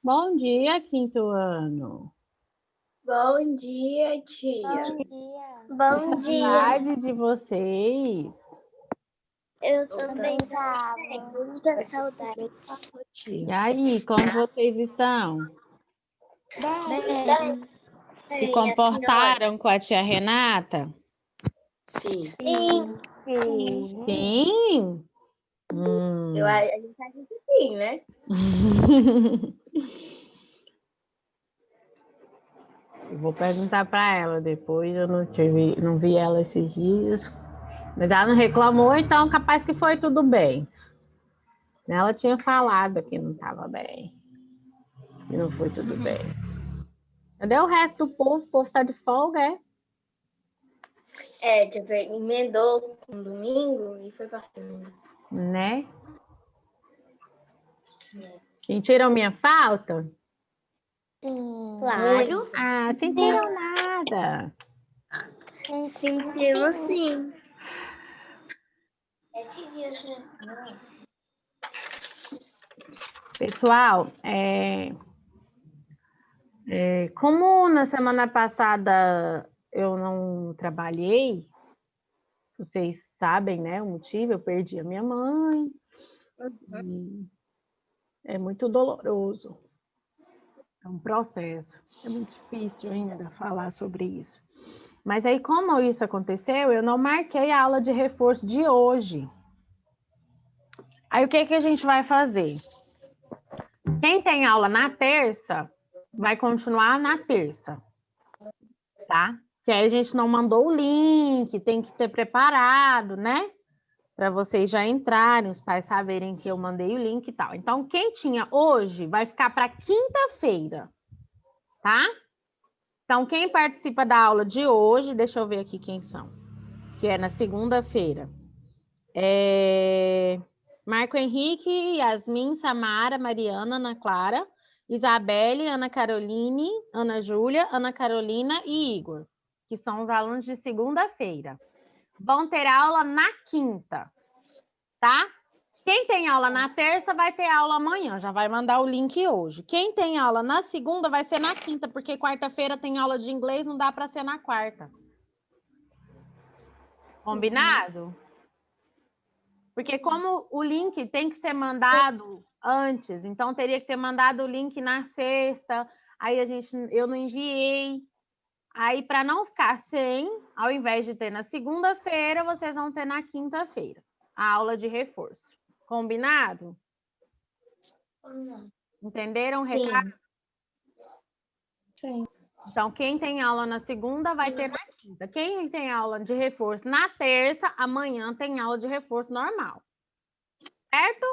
Bom dia, quinto ano. Bom dia, tia. Bom dia. Saudade de vocês. Eu também tenho muita saudade. E aí, como vocês estão? Bem, Se comportaram com a tia Renata? Sim. sim. Sim? A gente acha que sim, né? Eu vou perguntar para ela depois, eu não vi ela esses dias. Mas ela não reclamou, então capaz que foi tudo bem. Ela tinha falado que não estava bem. Que não foi tudo bem. Cadê o resto do povo? O povo está de folga, é? É, tipo, emendou com domingo e foi passando. Né? Sentiram minha falta? Claro. Ah, sentiram nada. Sentimos sim. Pessoal, como na semana passada eu não trabalhei, vocês sabem, né, o motivo, eu perdi a minha mãe. E é muito doloroso. É um processo. É muito difícil ainda falar sobre isso. Mas aí, como isso aconteceu, eu não marquei a aula de reforço de hoje. Aí, o que a gente vai fazer? Quem tem aula na terça, vai continuar na terça, tá? Que aí a gente não mandou o link, tem que ter preparado, né? Para vocês já entrarem, os pais saberem que eu mandei o link e tal. Então, quem tinha hoje, vai ficar para quinta-feira, tá? Então, quem participa da aula de hoje, deixa eu ver aqui quem são, que é na segunda-feira. Marco Henrique, Yasmin, Samara, Mariana, Ana Clara, Isabelle, Ana Caroline, Ana Júlia, Ana Carolina e Igor, que são os alunos de segunda-feira. Vão ter aula na quinta, tá? Quem tem aula na terça vai ter aula amanhã, já vai mandar o link hoje. Quem tem aula na segunda vai ser na quinta, porque quarta-feira tem aula de inglês, não dá para ser na quarta. Combinado? Porque como o link tem que ser mandado antes, então teria que ter mandado o link na sexta, aí eu não enviei. Aí, para não ficar sem, ao invés de ter na segunda-feira, vocês vão ter na quinta-feira a aula de reforço. Combinado? Entenderam o recado? Sim. Então, quem tem aula na segunda vai ter na quinta. Quem tem aula de reforço na terça, amanhã tem aula de reforço normal. Certo?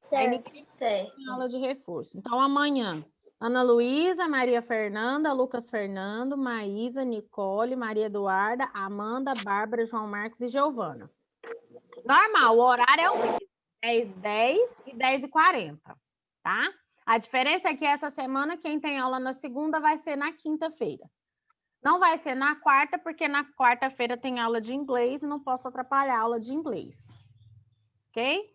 Certo. Tem aula de reforço. Então, amanhã, Ana Luísa, Maria Fernanda, Lucas Fernando, Maísa, Nicole, Maria Eduarda, Amanda, Bárbara, João Marcos e Giovana. Normal, o horário é o mesmo, 10h10 e 10h40, tá? A diferença é que essa semana, quem tem aula na segunda vai ser na quinta-feira. Não vai ser na quarta, porque na quarta-feira tem aula de inglês e não posso atrapalhar a aula de inglês. Ok?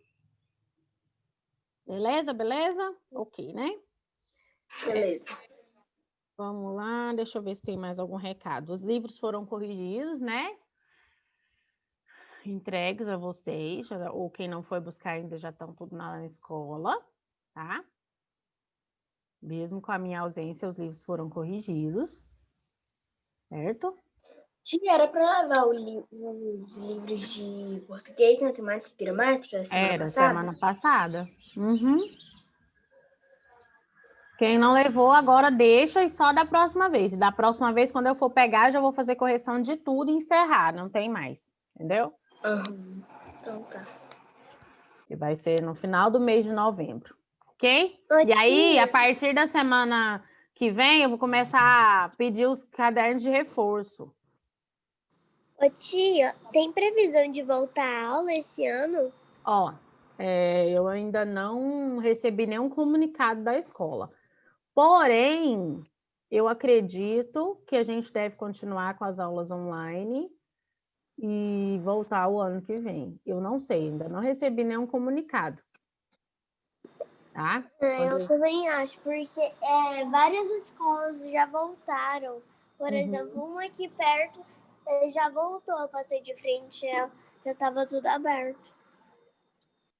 Beleza, beleza? Ok, né? Beleza. Vamos lá, deixa eu ver se tem mais algum recado. Os livros foram corrigidos, né? Entregues a vocês, ou quem não foi buscar ainda já estão tudo na escola, tá? Mesmo com a minha ausência, os livros foram corrigidos, certo? Tia, era para levar os livros de português, matemática e gramática semana passada? Semana passada. Uhum. Quem não levou, agora deixa e só da próxima vez. E da próxima vez, quando eu for pegar, já vou fazer correção de tudo e encerrar, não tem mais, entendeu? Uhum. Então tá. Que vai ser no final do mês de novembro, ok? Ô, E aí, tia. a partir da semana que vem, eu vou começar a pedir os cadernos de reforço. Ô, tia, tem previsão de voltar à aula esse ano? Ó, eu ainda não recebi nenhum comunicado da escola. Porém, eu acredito que a gente deve continuar com as aulas online e voltar o ano que vem. Eu não sei, ainda não recebi nenhum comunicado. Tá? Eu também acho, porque várias escolas já voltaram. Por exemplo, uma aqui perto já voltou, eu passei de frente, já estava tudo aberto.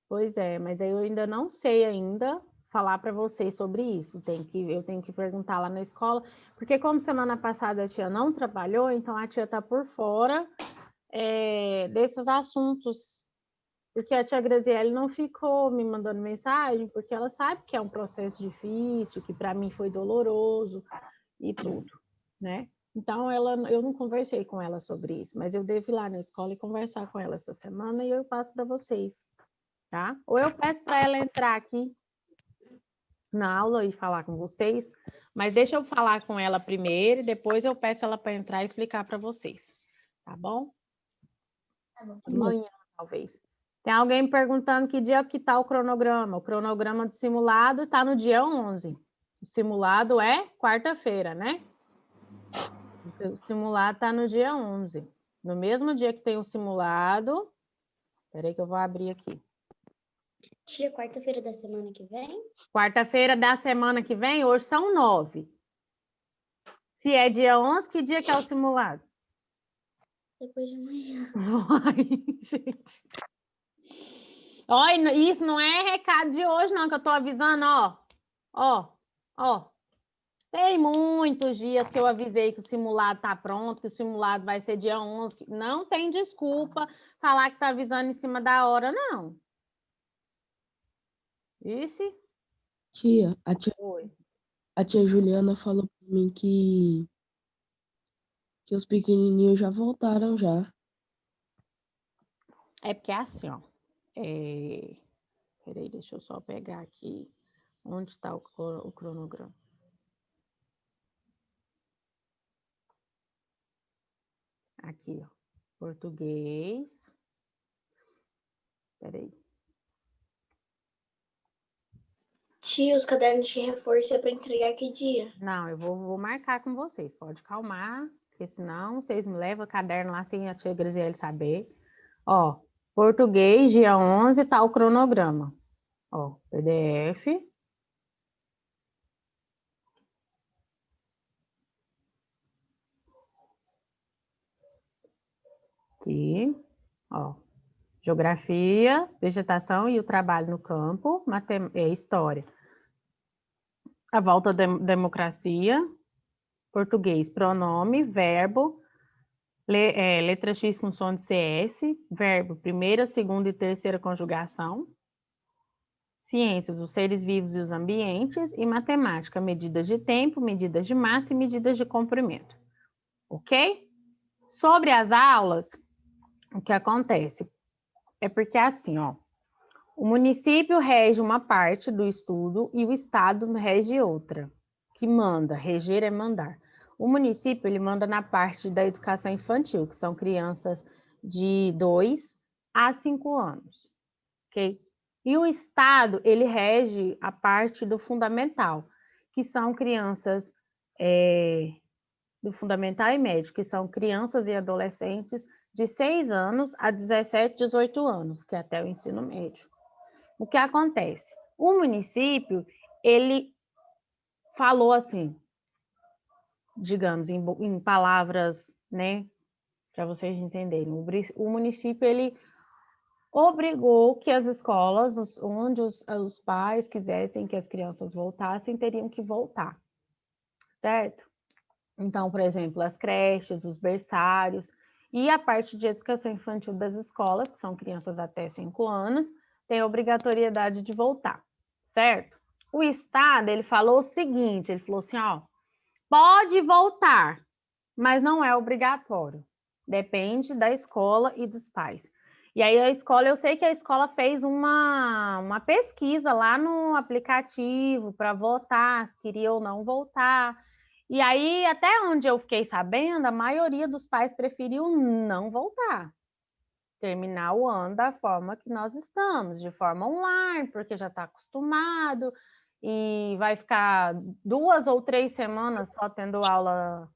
Pois é, mas eu ainda não sei ainda falar para vocês sobre isso. Eu tenho que perguntar lá na escola, porque como semana passada a tia não trabalhou, então a tia está por fora desses assuntos. Porque a tia Graziele não ficou me mandando mensagem, porque ela sabe que é um processo difícil, que para mim foi doloroso e tudo, né? Então, eu não conversei com ela sobre isso, mas eu devo ir lá na escola e conversar com ela essa semana e eu passo para vocês, tá? Ou eu peço para ela entrar aqui na aula e falar com vocês, mas deixa eu falar com ela primeiro e depois eu peço ela para entrar e explicar para vocês, tá bom? Tá bom. Amanhã, talvez. Tem alguém me perguntando que dia que está o cronograma. O cronograma do simulado está no dia 11. O simulado é quarta-feira, né? O simulado está no dia 11. No mesmo dia que tem o simulado... Espera aí que eu vou abrir aqui. Tia, quarta-feira da semana que vem? Quarta-feira da semana que vem, hoje são 9. Se é dia 11, que dia que é o simulado? Depois de amanhã. Ai, gente. Olha, isso não é recado de hoje, não, que eu tô avisando, ó. Ó, Ó, tem muitos dias que eu avisei que o simulado está pronto, que o simulado vai ser dia 11. Não tem desculpa falar que está avisando em cima da hora, não. Isso? Tia, Oi. a tia Juliana falou pra mim que os pequenininhos já voltaram já. É porque é assim, ó. Peraí, deixa eu só pegar aqui. Onde está o cronograma? Aqui, ó. Português. Peraí. Tia, os cadernos de reforço é para entregar que dia? Não, eu vou marcar com vocês. Pode calmar, porque senão vocês me levam o caderno lá sem a tia Graziele saber. Ó, português, dia 11, tá o cronograma. Ó, PDF. Aqui, ó. Geografia, vegetação e o trabalho no campo, história. A volta da democracia, português, pronome, verbo, letra X com som de CS, verbo, primeira, segunda e terceira conjugação. Ciências, os seres vivos e os ambientes. E matemática, medidas de tempo, medidas de massa e medidas de comprimento. Ok? Sobre as aulas, o que acontece? É porque assim, ó, o município rege uma parte do estudo e o estado rege outra, que manda, reger é mandar. O município, ele manda na parte da educação infantil, que são crianças de 2 a 5 anos, ok? E o estado, ele rege a parte do fundamental, que são crianças do fundamental e médio, que são crianças e adolescentes de 6 anos a 17, 18 anos, que é até o ensino médio. O que acontece? O município, ele falou assim, digamos, em palavras, né, para vocês entenderem. O município, ele obrigou que as escolas, onde os pais quisessem que as crianças voltassem, teriam que voltar, certo? Então, por exemplo, as creches, os berçários e a parte de educação infantil das escolas, que são crianças até 5 anos, tem a obrigatoriedade de voltar, certo? O Estado, ele falou o seguinte, ele falou assim, ó, pode voltar, mas não é obrigatório. Depende da escola e dos pais. E aí a escola, eu sei que a escola fez uma pesquisa lá no aplicativo para votar, se queria ou não voltar. E aí, até onde eu fiquei sabendo, a maioria dos pais preferiu não voltar. Terminar o ano da forma que nós estamos, de forma online, porque já está acostumado, e vai ficar 2 ou 3 semanas só tendo aula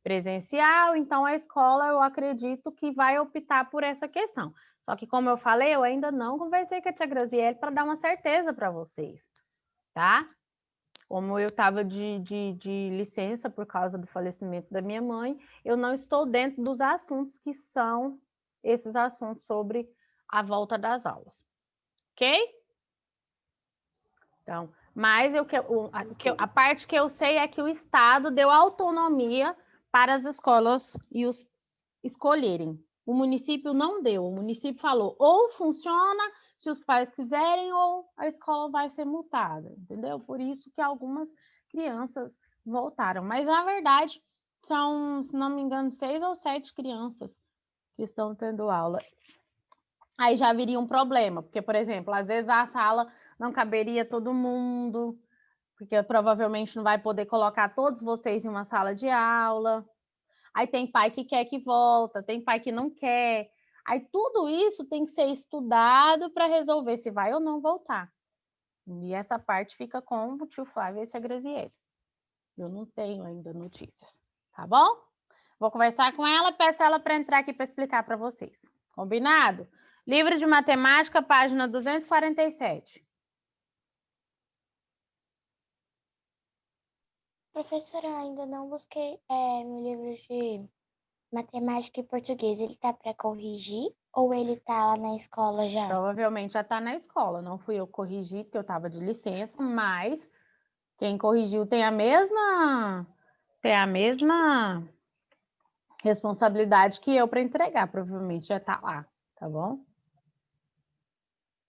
presencial, então a escola, eu acredito que vai optar por essa questão. Só que, como eu falei, eu ainda não conversei com a tia Graziele para dar uma certeza para vocês, tá? Como eu estava de licença por causa do falecimento da minha mãe, eu não estou dentro dos assuntos que são esses assuntos sobre a volta das aulas. Ok? Então, mas a parte que eu sei é que o Estado deu autonomia para as escolas e os escolherem. O município não deu. O município falou, ou funciona se os pais quiserem, ou a escola vai ser multada, entendeu? Por isso que algumas crianças voltaram. Mas, na verdade, são, se não me engano, 6 ou 7 crianças que estão tendo aula. Aí já viria um problema, porque, por exemplo, às vezes a sala não caberia todo mundo, porque provavelmente não vai poder colocar todos vocês em uma sala de aula. Aí tem pai que quer que volta, tem pai que não quer. Aí tudo isso tem que ser estudado para resolver se vai ou não voltar. E essa parte fica com o tio Flávio e a tia Graziele. Eu não tenho ainda notícias, tá bom? Vou conversar com ela, peço ela para entrar aqui para explicar para vocês. Combinado? Livro de Matemática, página 247. Professora, eu ainda não busquei meu livro de matemática e português. Ele tá para corrigir ou ele tá lá na escola já? Provavelmente já está na escola. Não fui eu corrigir, porque eu estava de licença, mas Quem corrigiu tem a mesma responsabilidade que eu para entregar, provavelmente já está lá, tá bom?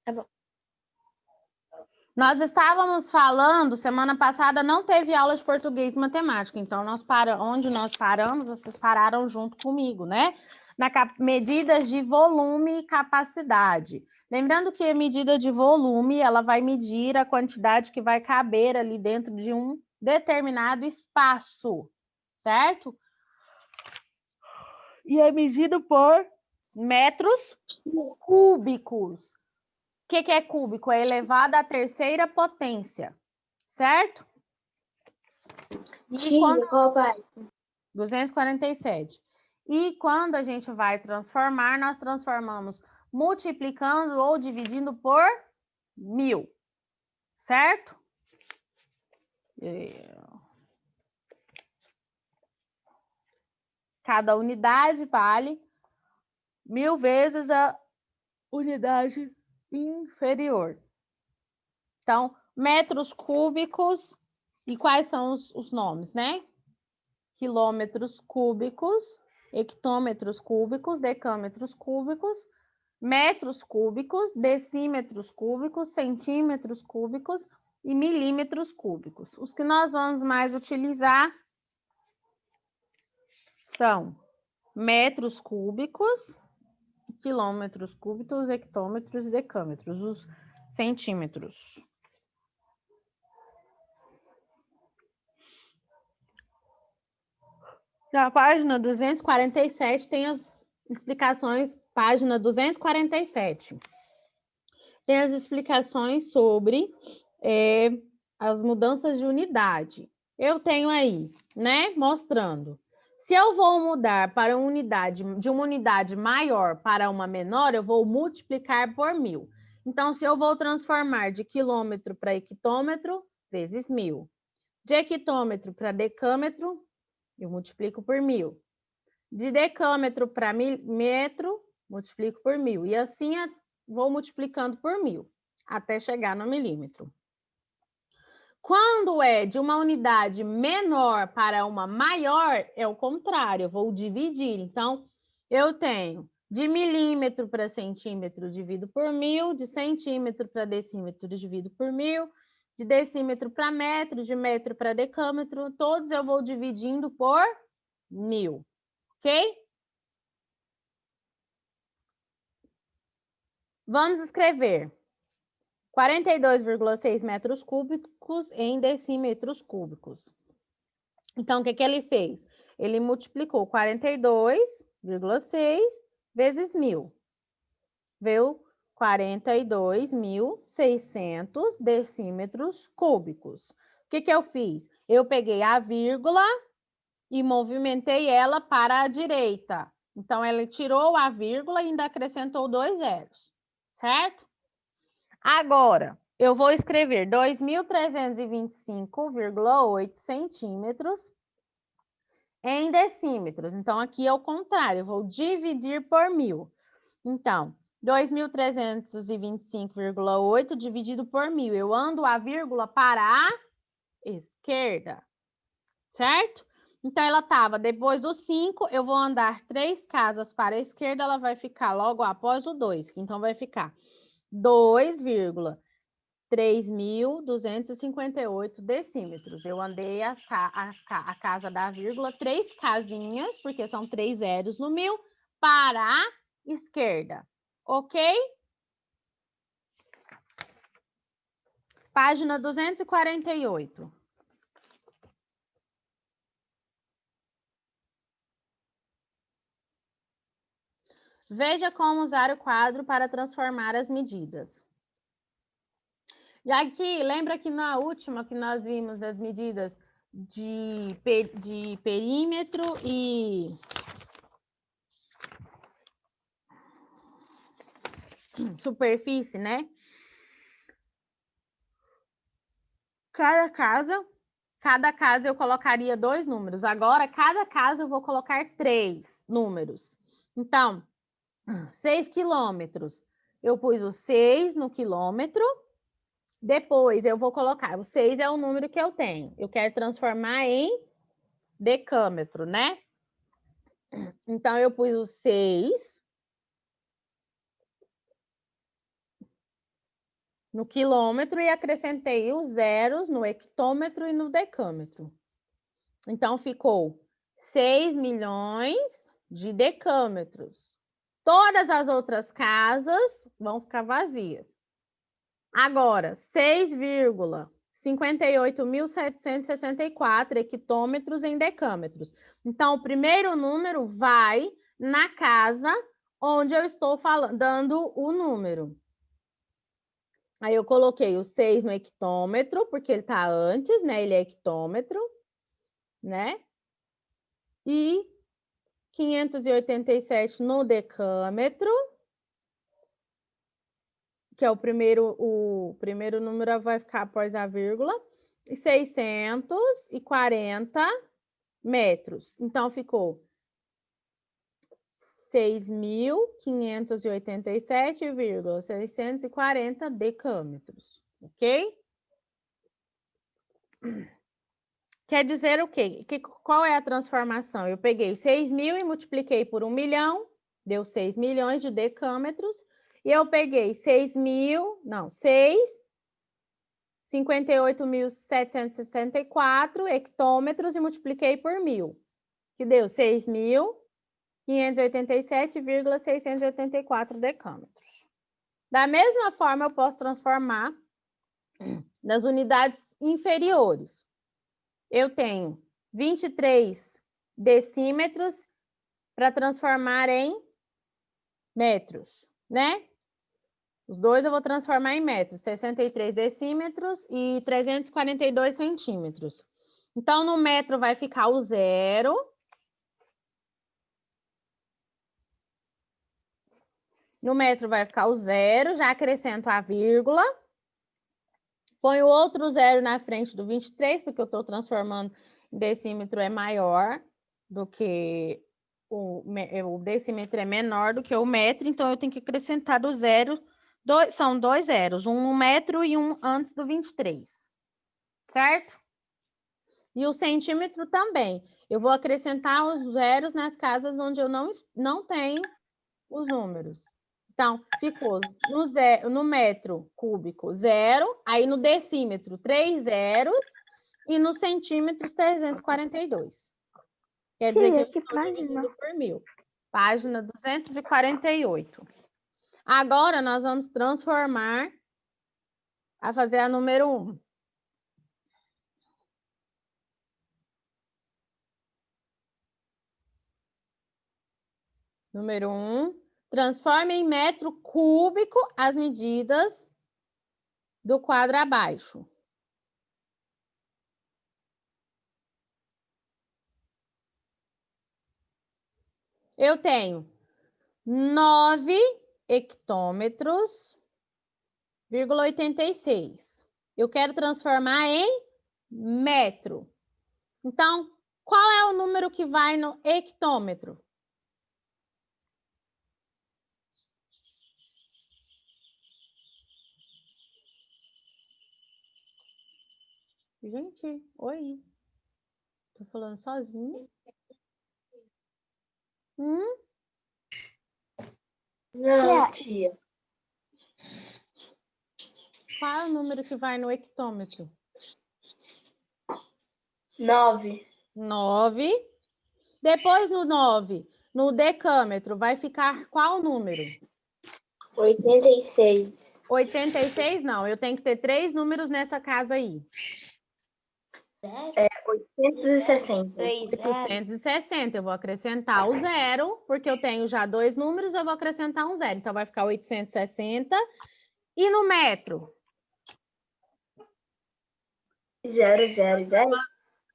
Tá bom. Nós estávamos falando, semana passada não teve aula de português e matemática, então onde nós paramos, vocês pararam junto comigo, né? Medidas de volume e capacidade. Lembrando que a medida de volume, ela vai medir a quantidade que vai caber ali dentro de um determinado espaço, certo? E é medido por metros cúbicos. O que é cúbico? É elevado à terceira potência, certo? Tia, qual pai? 247. E quando a gente vai transformar, nós transformamos multiplicando ou dividindo por 1000, certo? Cada unidade vale 1000 vezes a unidade inferior. Então, metros cúbicos, e quais são os nomes, né? Quilômetros cúbicos, hectômetros cúbicos, decâmetros cúbicos, metros cúbicos, decímetros cúbicos, centímetros cúbicos e milímetros cúbicos. Os que nós vamos mais utilizar são metros cúbicos, quilômetros cúbicos, hectômetros e decâmetros, os centímetros. Na página 247 tem as explicações, página 247. Tem as explicações sobre as mudanças de unidade. Eu tenho aí, né, mostrando. Se eu vou mudar para uma unidade maior para uma menor, eu vou multiplicar por 1000. Então, se eu vou transformar de quilômetro para hectômetro, vezes 1000. De hectômetro para decâmetro, eu multiplico por 1000. De decâmetro para metro, multiplico por 1000. E assim vou multiplicando por 1000, até chegar no milímetro. Quando é de uma unidade menor para uma maior, é o contrário, eu vou dividir. Então, eu tenho de milímetro para centímetro, divido por 1000, de centímetro para decímetro, divido por 1000, de decímetro para metro, de metro para decâmetro, todos eu vou dividindo por 1000, ok? Vamos escrever 42,6 metros cúbicos em decímetros cúbicos. Então, o que ele fez? Ele multiplicou 42,6 vezes 1000. Veio 42.600 decímetros cúbicos. O que eu fiz? Eu peguei a vírgula e movimentei ela para a direita. Então, ele tirou a vírgula e ainda acrescentou 2 zeros, certo? Agora, eu vou escrever 2.325,8 centímetros em decímetros. Então, aqui é o contrário, eu vou dividir por 1000. Então, 2.325,8 dividido por 1000. Eu ando a vírgula para a esquerda, certo? Então, ela estava depois do 5, eu vou andar 3 casas para a esquerda, ela vai ficar logo após o 2. Então, vai ficar 2,3258 decímetros. Eu andei a casa da vírgula 3 casinhas, porque são 3 zeros no 1000, para a esquerda. Ok? Página 248. Veja como usar o quadro para transformar as medidas. E aqui, lembra que na última que nós vimos as medidas de perímetro e superfície, né? Cada casa eu colocaria 2 números. Agora, cada casa eu vou colocar 3 números. Então, 6 quilômetros. Eu pus o 6 no quilômetro Depois eu vou colocar, o 6 é o número que eu tenho. Eu quero transformar em decâmetro, né? Então, eu pus o 6 no quilômetro e acrescentei os zeros no hectômetro e no decâmetro. Então, ficou 6 milhões de decâmetros. Todas as outras casas vão ficar vazias. Agora, 6,58.764 hectômetros em decâmetros. Então, o primeiro número vai na casa onde eu estou dando o número. Aí eu coloquei o 6 no hectômetro, porque ele está antes, né? Ele é hectômetro, né? E 587 no decâmetro, que é o primeiro número vai ficar após a vírgula, e 640 metros. Então, ficou 6.587,640 decâmetros, ok? Quer dizer o quê? Qual é a transformação? Eu peguei 6.000 e multipliquei por 1 milhão, deu 6 milhões de decâmetros, e eu peguei 58.764 hectômetros e multipliquei por 1.000, que deu 6.587,684 decâmetros. Da mesma forma, eu posso transformar nas unidades inferiores. Eu tenho 23 decímetros para transformar em metros, né? Os dois eu vou transformar em metros, 63 decímetros e 342 centímetros. Então, no metro vai ficar o 0. No metro vai ficar o 0, já acrescento a vírgula. Ponho outro 0 na frente do 23, porque eu estou transformando em decímetro é maior do que o decímetro é menor do que o metro, então eu tenho que acrescentar o 0. São 2 zeros, um no metro e um antes do 23, certo? E o centímetro também. Eu vou acrescentar os zeros nas casas onde eu não tenho os números. Então, ficou no metro cúbico 0, aí no decímetro 3 zeros e no centímetro 342. Quer dizer que eu estou dividindo por 1.000. Página 248. Agora, nós vamos transformar a fazer a número 1. Número 1. Transforme em metro cúbico as medidas do quadro abaixo. Eu tenho 9 hectômetros, 86. Eu quero transformar em metro. Então, qual é o número que vai no hectômetro? Gente, oi. Tô falando sozinha. Não, tia. Qual é o número que vai no hectômetro? 9. 9. Depois no 9, no decâmetro, vai ficar qual número? 86. 86 não, eu tenho que ter 3 números nessa casa aí. 860. 860, eu vou acrescentar o 0, porque eu tenho já 2 números, eu vou acrescentar um 0. Então, vai ficar 860. E no metro? 0, 0, 0.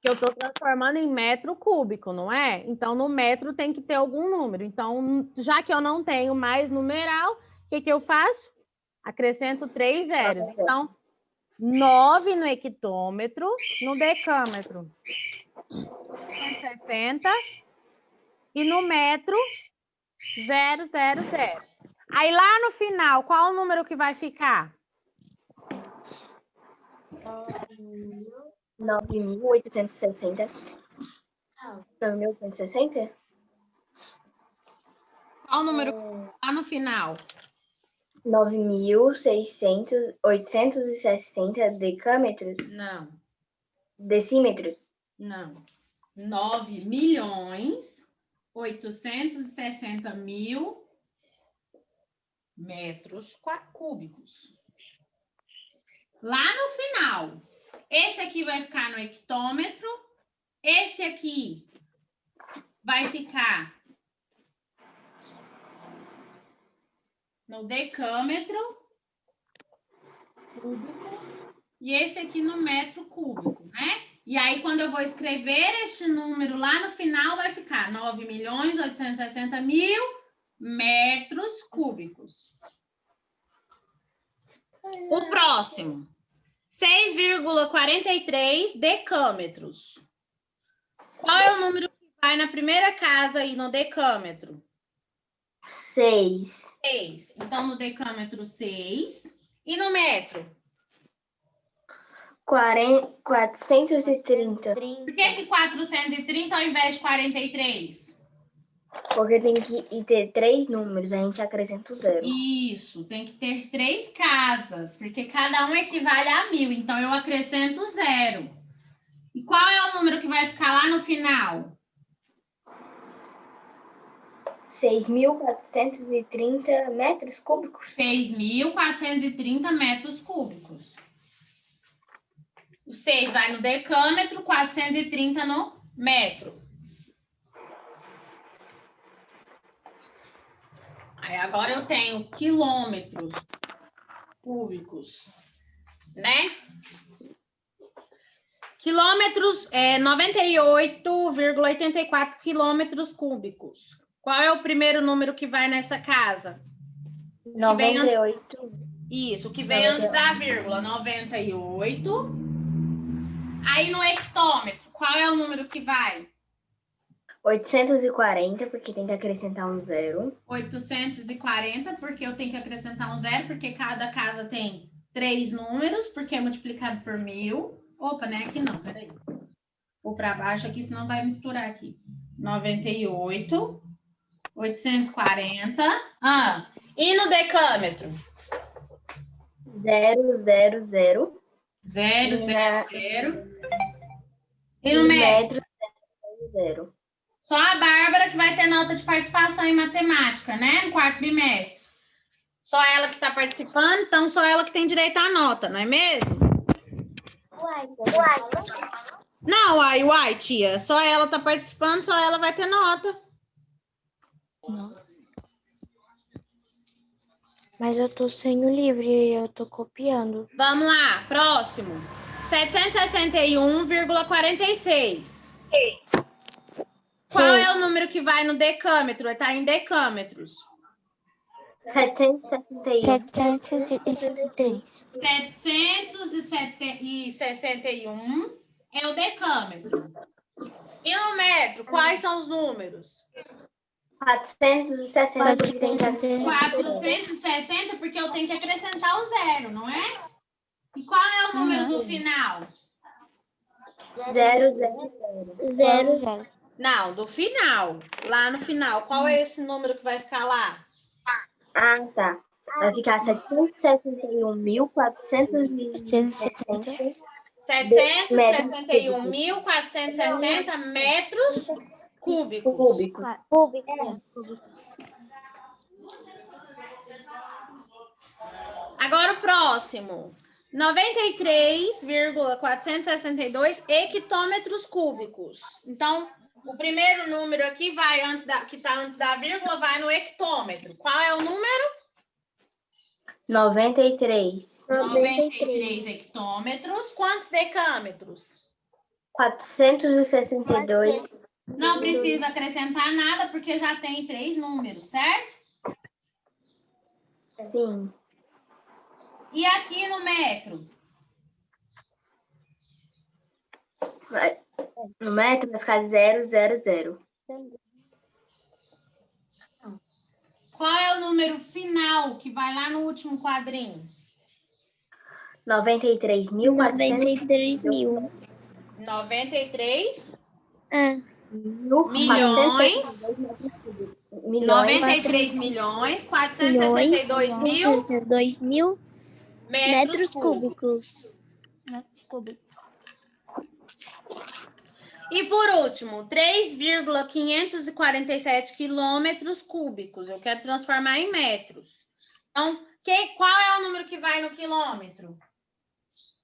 Que eu estou transformando em metro cúbico, não é? Então, no metro tem que ter algum número. Então, já que eu não tenho mais numeral, o que eu faço? Acrescento 3 zeros. Então, 9 no hectômetro, no decâmetro, 160. E no metro, 0, 0, 0. Aí, lá no final, qual o número que vai ficar? 9.860. 9.860? Qual o número lá no final? 9.860 decâmetros? Não, Decímetros? não. 9.860.000 metros cúbicos. Lá no final, esse aqui vai ficar no hectômetro, esse aqui vai ficar no decâmetro cúbico e esse aqui no metro cúbico, né? E aí, quando eu vou escrever este número lá no final, vai ficar 9.860.000 metros cúbicos. O próximo, 6,43 decâmetros. Qual é o número que vai na primeira casa aí no decâmetro? 6. 6. Então, no decâmetro, 6. E no metro? 430. Por que 430 ao invés de 43? Porque tem que ter 3 números, a gente acrescenta o 0. Isso, tem que ter 3 casas, porque cada um equivale a 1.000. Então, eu acrescento 0. E qual é o número que vai ficar lá no final? 6.430 metros cúbicos. 6.430 metros cúbicos. O 6 vai no decâmetro, 430 no metro. Aí agora eu tenho quilômetros cúbicos, né? Quilômetros, 98,84 quilômetros cúbicos. Qual é o primeiro número que vai nessa casa? 98. Isso, que vem antes da vírgula, 98. Aí no hectômetro, qual é o número que vai? 840, porque tem que acrescentar um 0. 840, porque eu tenho que acrescentar um 0, porque cada casa tem 3 números, porque é multiplicado por 1.000. Opa, não é aqui não, peraí. Vou para baixo aqui, senão vai misturar aqui. 98, 840. E no decâmetro? 0, 0, 0. 0, 0, 0. E no metro? 0. Só a Bárbara que vai ter nota de participação em matemática, né? No quarto bimestre. Só ela que está participando, então só ela que tem direito à nota, não é mesmo? Não, uai, tia. Só ela tá participando, só ela vai ter nota. Nossa. Mas eu tô sem o livro e eu tô copiando. Vamos lá, próximo. 761,46. Qual é o número que vai no decâmetro? Está em decâmetros. 761. 763. 761 é o decâmetro. E no metro, quais são os números? 460, porque tem que 460, porque eu tenho que acrescentar o 0, não é? E qual é o número no final? 0, 0, 0, 0. Não, do final. Lá no final. Qual é esse número que vai ficar lá? Ah, tá. Vai ficar 761.460 761.460 metros cúbicos. Agora o próximo. 93,462 hectômetros cúbicos. Então, o primeiro número aqui vai que está antes da vírgula, vai no hectômetro. Qual é o número? 93. 93 hectômetros. Quantos decâmetros? 462. Não precisa acrescentar nada, porque já tem 3 números, certo? Sim. E aqui no metro? No metro vai ficar 0, 0, 0. Qual é o número final que vai lá no último quadrinho? 93.400. 93 mil. 93 milhões. 93 milhões 462 mil 62.000 metros cúbicos. E por último, 3,547 quilômetros cúbicos. Eu quero transformar em metros. Então, qual é o número que vai no quilômetro?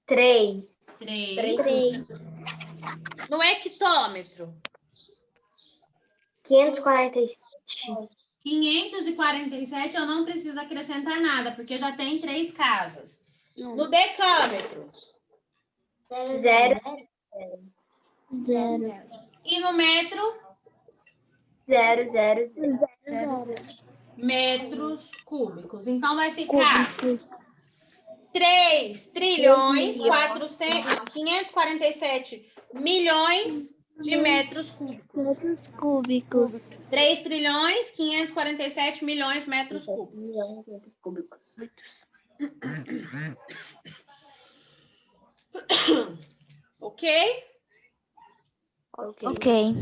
3. 3. No hectômetro? 547. 547 eu não preciso acrescentar nada, porque já tem 3 casas. No decâmetro? 0. E no metro? 0. Metros cúbicos. Então, vai ficar 3 trilhões 547 milhões de metros cúbicos. 3 trilhões 547 milhões de metros cúbicos. Ok? Ok.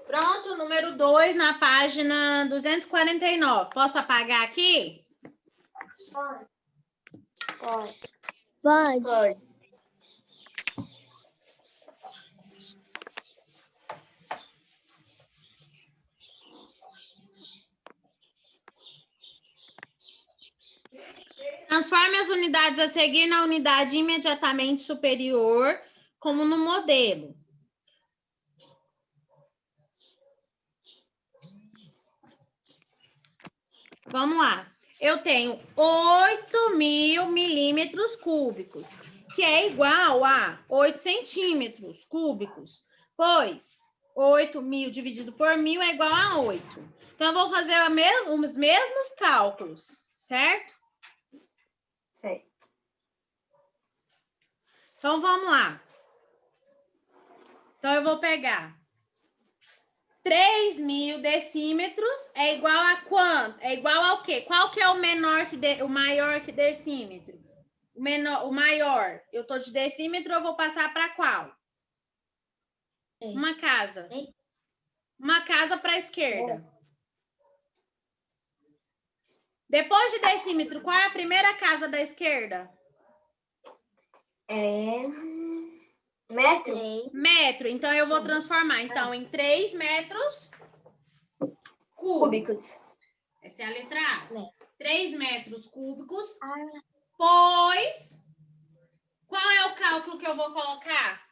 Pronto, número 2 na página 249. Posso apagar aqui? Pode. Transforme as unidades a seguir na unidade imediatamente superior, como no modelo. Vamos lá. Eu tenho 8.000 milímetros cúbicos, que é igual a 8 centímetros cúbicos, pois 8.000 dividido por 1.000 é igual a 8. Então, eu vou fazer os mesmos cálculos, certo? Certo. Então, vamos lá. Então, eu vou pegar 3.000 decímetros é igual a quanto? É igual ao quê? Qual que é o o maior que decímetro? O maior. Eu tô de decímetro, eu vou passar para qual? Uma casa. Uma casa para a esquerda. Depois de decímetro, qual é a primeira casa da esquerda? Metro. Metro. Então, eu vou transformar então em 3 metros cúbicos. Essa é a letra A. 3 metros cúbicos, pois... Qual é o cálculo que eu vou colocar?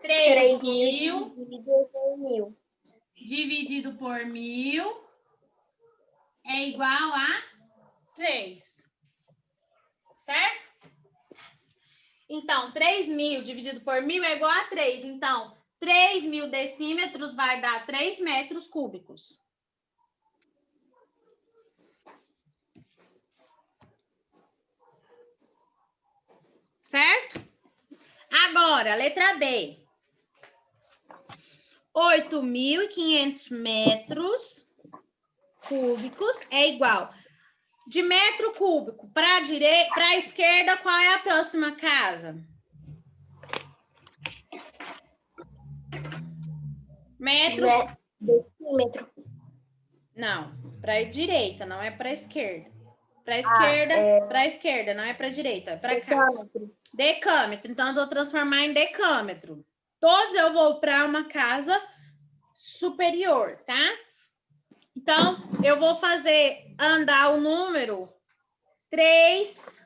3.000 dividido por 1.000 é igual a 3. Certo? Então, 3.000 dividido por 1.000 é igual a 3. Então, 3.000 decímetros vai dar 3 metros cúbicos. Certo? Agora, letra B. 8.500 metros cúbicos é igual. De metro cúbico para a esquerda, qual é a próxima casa? Metro. Decímetro. Não, para a direita, não é para a esquerda. Para a esquerda, para a esquerda, não é para a direita, é para cá. Decâmetro. Então, eu vou transformar em decâmetro. Todos eu vou para uma casa superior, tá? Então, eu vou fazer andar o número 3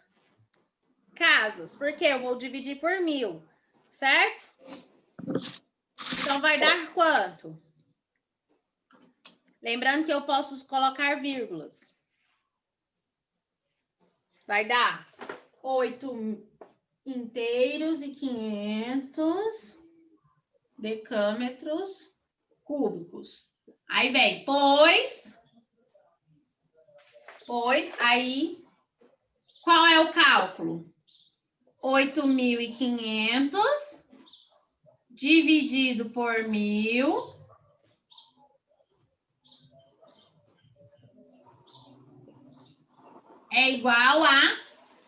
casas, porque eu vou dividir por 1.000, certo? Então, vai dar quanto? Lembrando que eu posso colocar vírgulas. Vai dar 8 inteiros e 500 decâmetros cúbicos. Aí vem, pois, aí, qual é o cálculo? 8.500 dividido por 1.000 é igual a...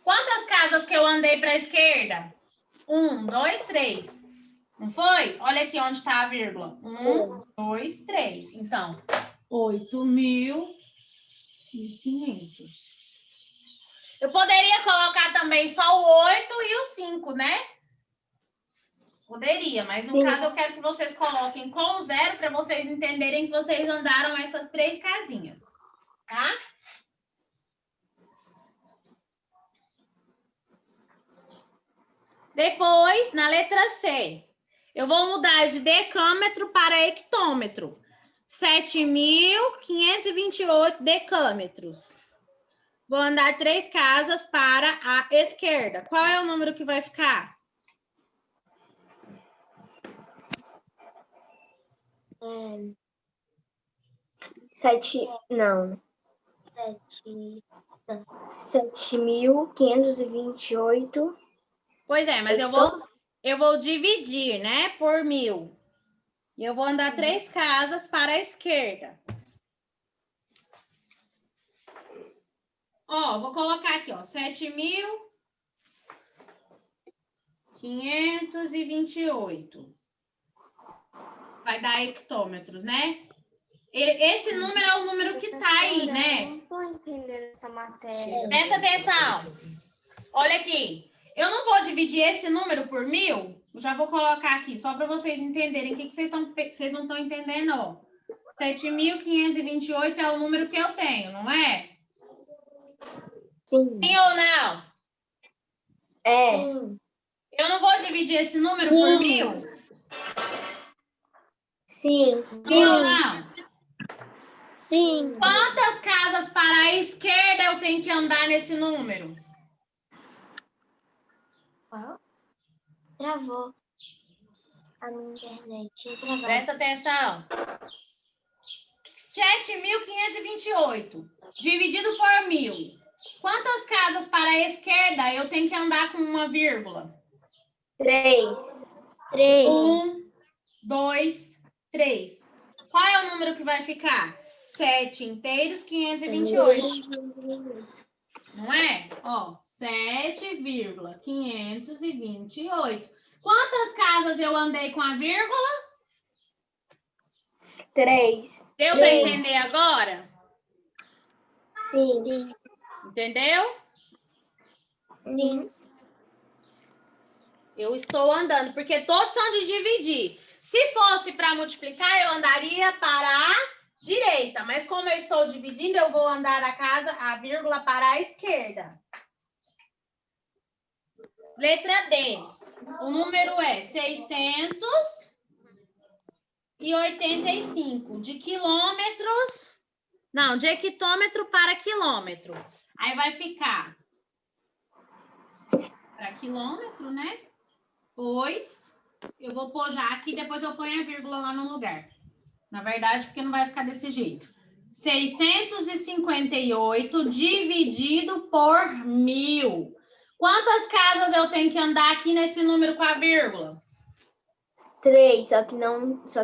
Quantas casas que eu andei para a esquerda? 1, 2, 3. Não foi? Olha aqui onde está a vírgula. 1, 2, 3. Então, 8.500. Eu poderia colocar também só o 8 e o 5, né? Poderia, mas no caso eu quero que vocês coloquem com o 0 para vocês entenderem que vocês andaram essas 3 casinhas, tá? Depois, na letra C, eu vou mudar de decâmetro para hectômetro. 7.528 decâmetros. Vou andar 3 casas para a esquerda. Qual é o número que vai ficar? Não. 7.528. Pois é, mas eu vou dividir, né, por 1.000. E eu vou andar 3 casas para a esquerda. Ó, vou colocar aqui, ó, 7.528. Vai dar hectômetros, né? Esse número é o número que tá aí, né? Não tô entendendo essa matéria. Presta atenção. Olha aqui. Eu não vou dividir esse número por 1.000. Eu já vou colocar aqui, só para vocês entenderem o que vocês não estão entendendo, ó. 7.528 é o número que eu tenho, não é? Sim. Sim ou não? É. Eu não vou dividir esse número por 1.000? Sim. Sim ou não? Sim. Quantas casas para a esquerda eu tenho que andar nesse número? Travou. A minha internet. Presta atenção. 7.528 dividido por 1.000. Quantas casas para a esquerda eu tenho que andar com uma vírgula? 3. 1, 2, 3. Qual é o número que vai ficar? 7 inteiros, 528. Não é? Ó, 7,528. Quantas casas eu andei com a vírgula? 3. Deu para entender agora? Sim. Entendeu? Sim. Eu estou andando, porque todos são de dividir. Se fosse para multiplicar, eu andaria para a direita. Mas como eu estou dividindo, eu vou andar a vírgula para a esquerda. Letra D. O número é 685 de quilômetros. Não, de hectômetro para quilômetro. Aí vai ficar para quilômetro, né? Pois eu vou pôr já aqui, depois eu ponho a vírgula lá no lugar. Na verdade, porque não vai ficar desse jeito. 658 dividido por 1.000. Quantas casas eu tenho que andar aqui nesse número com a vírgula? 3, só que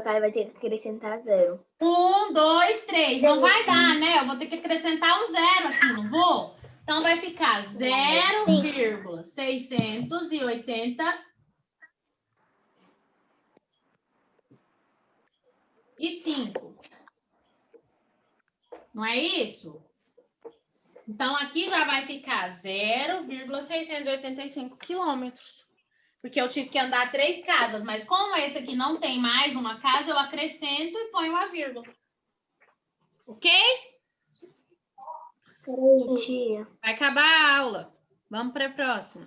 aí vai ter que acrescentar 0. 1, 2, 3. Não vai dar, né? Eu vou ter que acrescentar um 0 aqui, não vou? Então vai ficar 0,685. Não é isso? Então, aqui já vai ficar 0,685 quilômetros. Porque eu tive que andar 3 casas. Mas como esse aqui não tem mais uma casa, eu acrescento e ponho uma vírgula. Ok? Peraí, tia. Vai acabar a aula. Vamos para a próxima.